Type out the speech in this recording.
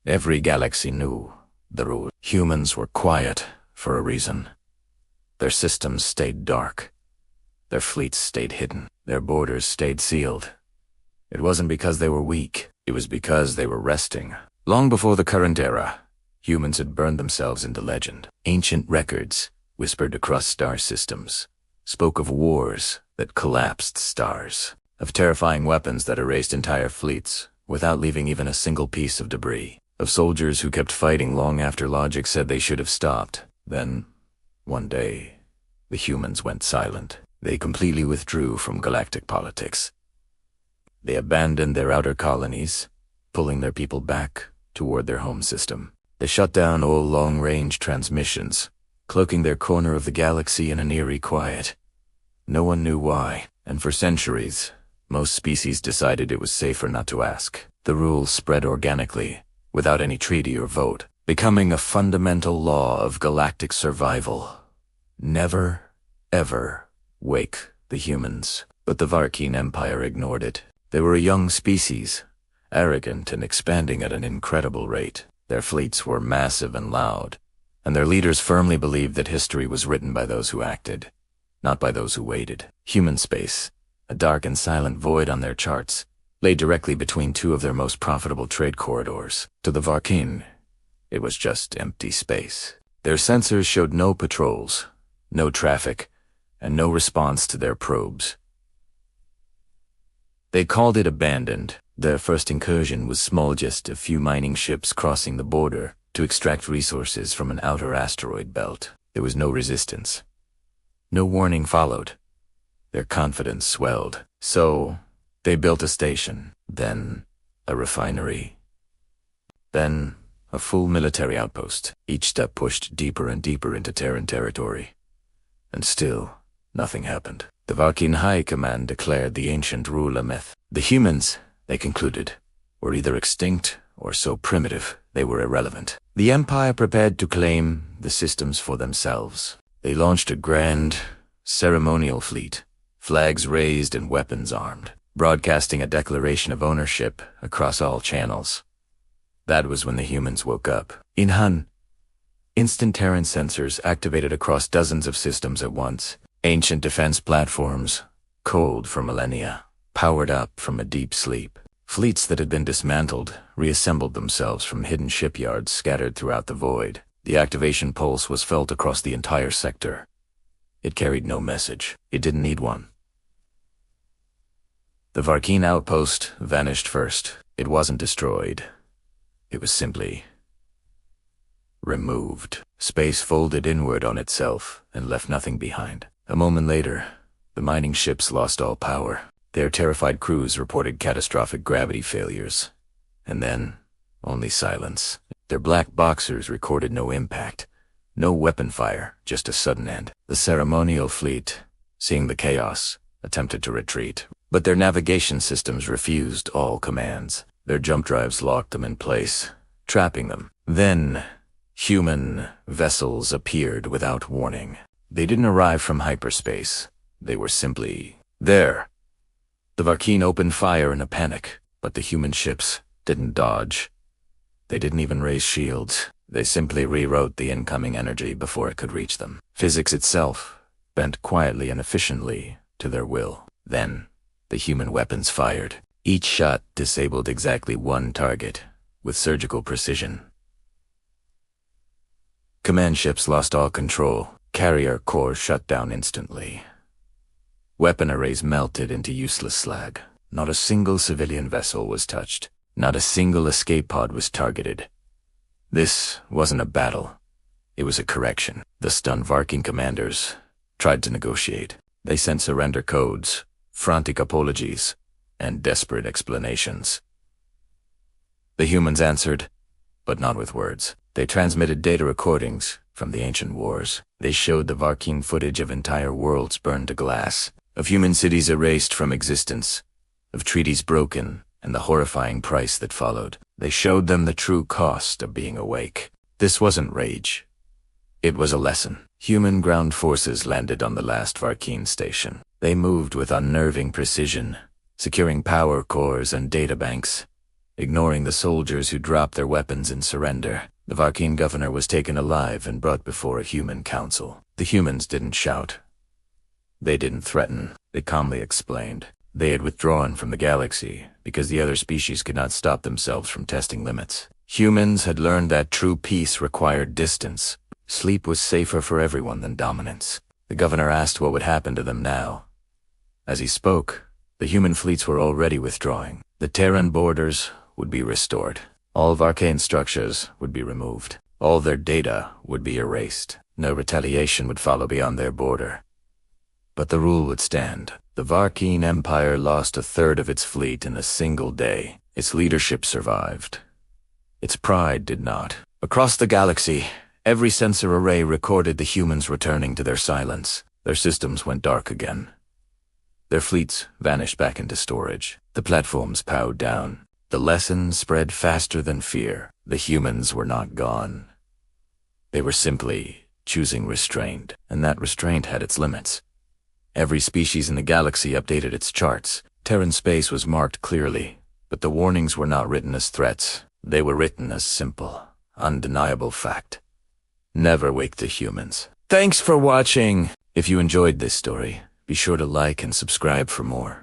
Every galaxy knew the rule. Humans were quiet for a reason. Their systems stayed dark. Their fleets stayed hidden. Their borders stayed sealed. It wasn't because they were weak. It was because they were resting. Long before the current era, humans had burned themselves into legend. Ancient records, whispered across star systems, spoke of wars that collapsed stars, of terrifying weapons that erased entire fleets without leaving even a single piece of debris, of soldiers who kept fighting long after logic said they should have stopped. Then, one day, the humans went silent. They completely withdrew from galactic politics. They abandoned their outer colonies, pulling their people back toward their home system. They shut down all long-range transmissions, cloaking their corner of the galaxy in an eerie quiet. No one knew why, and for centuries, most species decided it was safer not to ask. The rules spread organically, without any treaty or vote, becoming a fundamental law of galactic survival. Never, ever wake the humans. But the Varkeen Empire ignored it. They were a young species, arrogant and expanding at an incredible rate. Their fleets were massive and loud, and their leaders firmly believed that history was written by those who acted, not by those who waited. Human space, a dark and silent void on their charts, lay directly between two of their most profitable trade corridors. To the Varkeen, it was just empty space. Their sensors showed no patrols, no traffic, and no response to their probes. They called it abandoned. Their first incursion was small, just a few mining ships crossing the border to extract resources from an outer asteroid belt. There was no resistance. No warning followed. Their confidence swelled. So, they built a station, then a refinery, then a full military outpost. Each step pushed deeper and deeper into Terran territory. And still, nothing happened. The Varkeen High Command declared the ancient rule a myth. The humans, they concluded, were either extinct or so primitive they were irrelevant. The Empire prepared to claim the systems for themselves. They launched a grand, ceremonial fleet, flags raised and weapons armed, broadcasting a declaration of ownership across all channels. That was when the humans woke up. In Hun, instant Terran sensors activated across dozens of systems at once. Ancient defense platforms, cold for millennia, powered up from a deep sleep. Fleets that had been dismantled reassembled themselves from hidden shipyards scattered throughout the void. The activation pulse was felt across the entire sector. It carried no message. It didn't need one. The Varkeen outpost vanished first. It wasn't destroyed. It was simply removed. Space folded inward on itself and left nothing behind. A moment later, the mining ships lost all power. Their terrified crews reported catastrophic gravity failures. And then, only silence. Their black boxers recorded no impact, no weapon fire, just a sudden end. The ceremonial fleet, seeing the chaos, attempted to retreat, but their navigation systems refused all commands. Their jump drives locked them in place, trapping them. Then, human vessels appeared without warning. They didn't arrive from hyperspace. They were simply there. The Varkeen opened fire in a panic, but the human ships didn't dodge. They didn't even raise shields. They simply rewrote the incoming energy before it could reach them. Physics itself bent quietly and efficiently to their will. Then, the human weapons fired. Each shot disabled exactly one target, with surgical precision. Command ships lost all control. Carrier cores shut down instantly. Weapon arrays melted into useless slag. Not a single civilian vessel was touched. Not a single escape pod was targeted. This wasn't a battle. It was a correction. The stunned Varkeen commanders tried to negotiate. They sent surrender codes, frantic apologies, and desperate explanations. The humans answered, but not with words. They transmitted data recordings from the ancient wars. They showed the Varkeen footage of entire worlds burned to glass, of human cities erased from existence, of treaties broken, and the horrifying price that followed. They showed them the true cost of being awake. This wasn't rage. It was a lesson. Human ground forces landed on the last Varkeen station. They moved with unnerving precision, securing power cores and databanks, ignoring the soldiers who dropped their weapons in surrender. The Varkeen governor was taken alive and brought before a human council. The humans didn't shout. They didn't threaten. They calmly explained. They had withdrawn from the galaxy because the other species could not stop themselves from testing limits. Humans had learned that true peace required distance. Sleep was safer for everyone than dominance. The governor asked what would happen to them now. As he spoke, the human fleets were already withdrawing. The Terran borders would be restored. All Varkeen structures would be removed. All their data would be erased. No retaliation would follow beyond their border. But the rule would stand. The Varkeen Empire lost a third of its fleet in a single day. Its leadership survived. Its pride did not. Across the galaxy, every sensor array recorded the humans returning to their silence. Their systems went dark again. Their fleets vanished back into storage. The platforms powed down. The lesson spread faster than fear. The humans were not gone. They were simply choosing restraint, and that restraint had its limits. Every species in the galaxy updated its charts. Terran space was marked clearly, but the warnings were not written as threats. They were written as simple, undeniable fact. Never wake the humans. Thanks for watching! If you enjoyed this story, be sure to like and subscribe for more.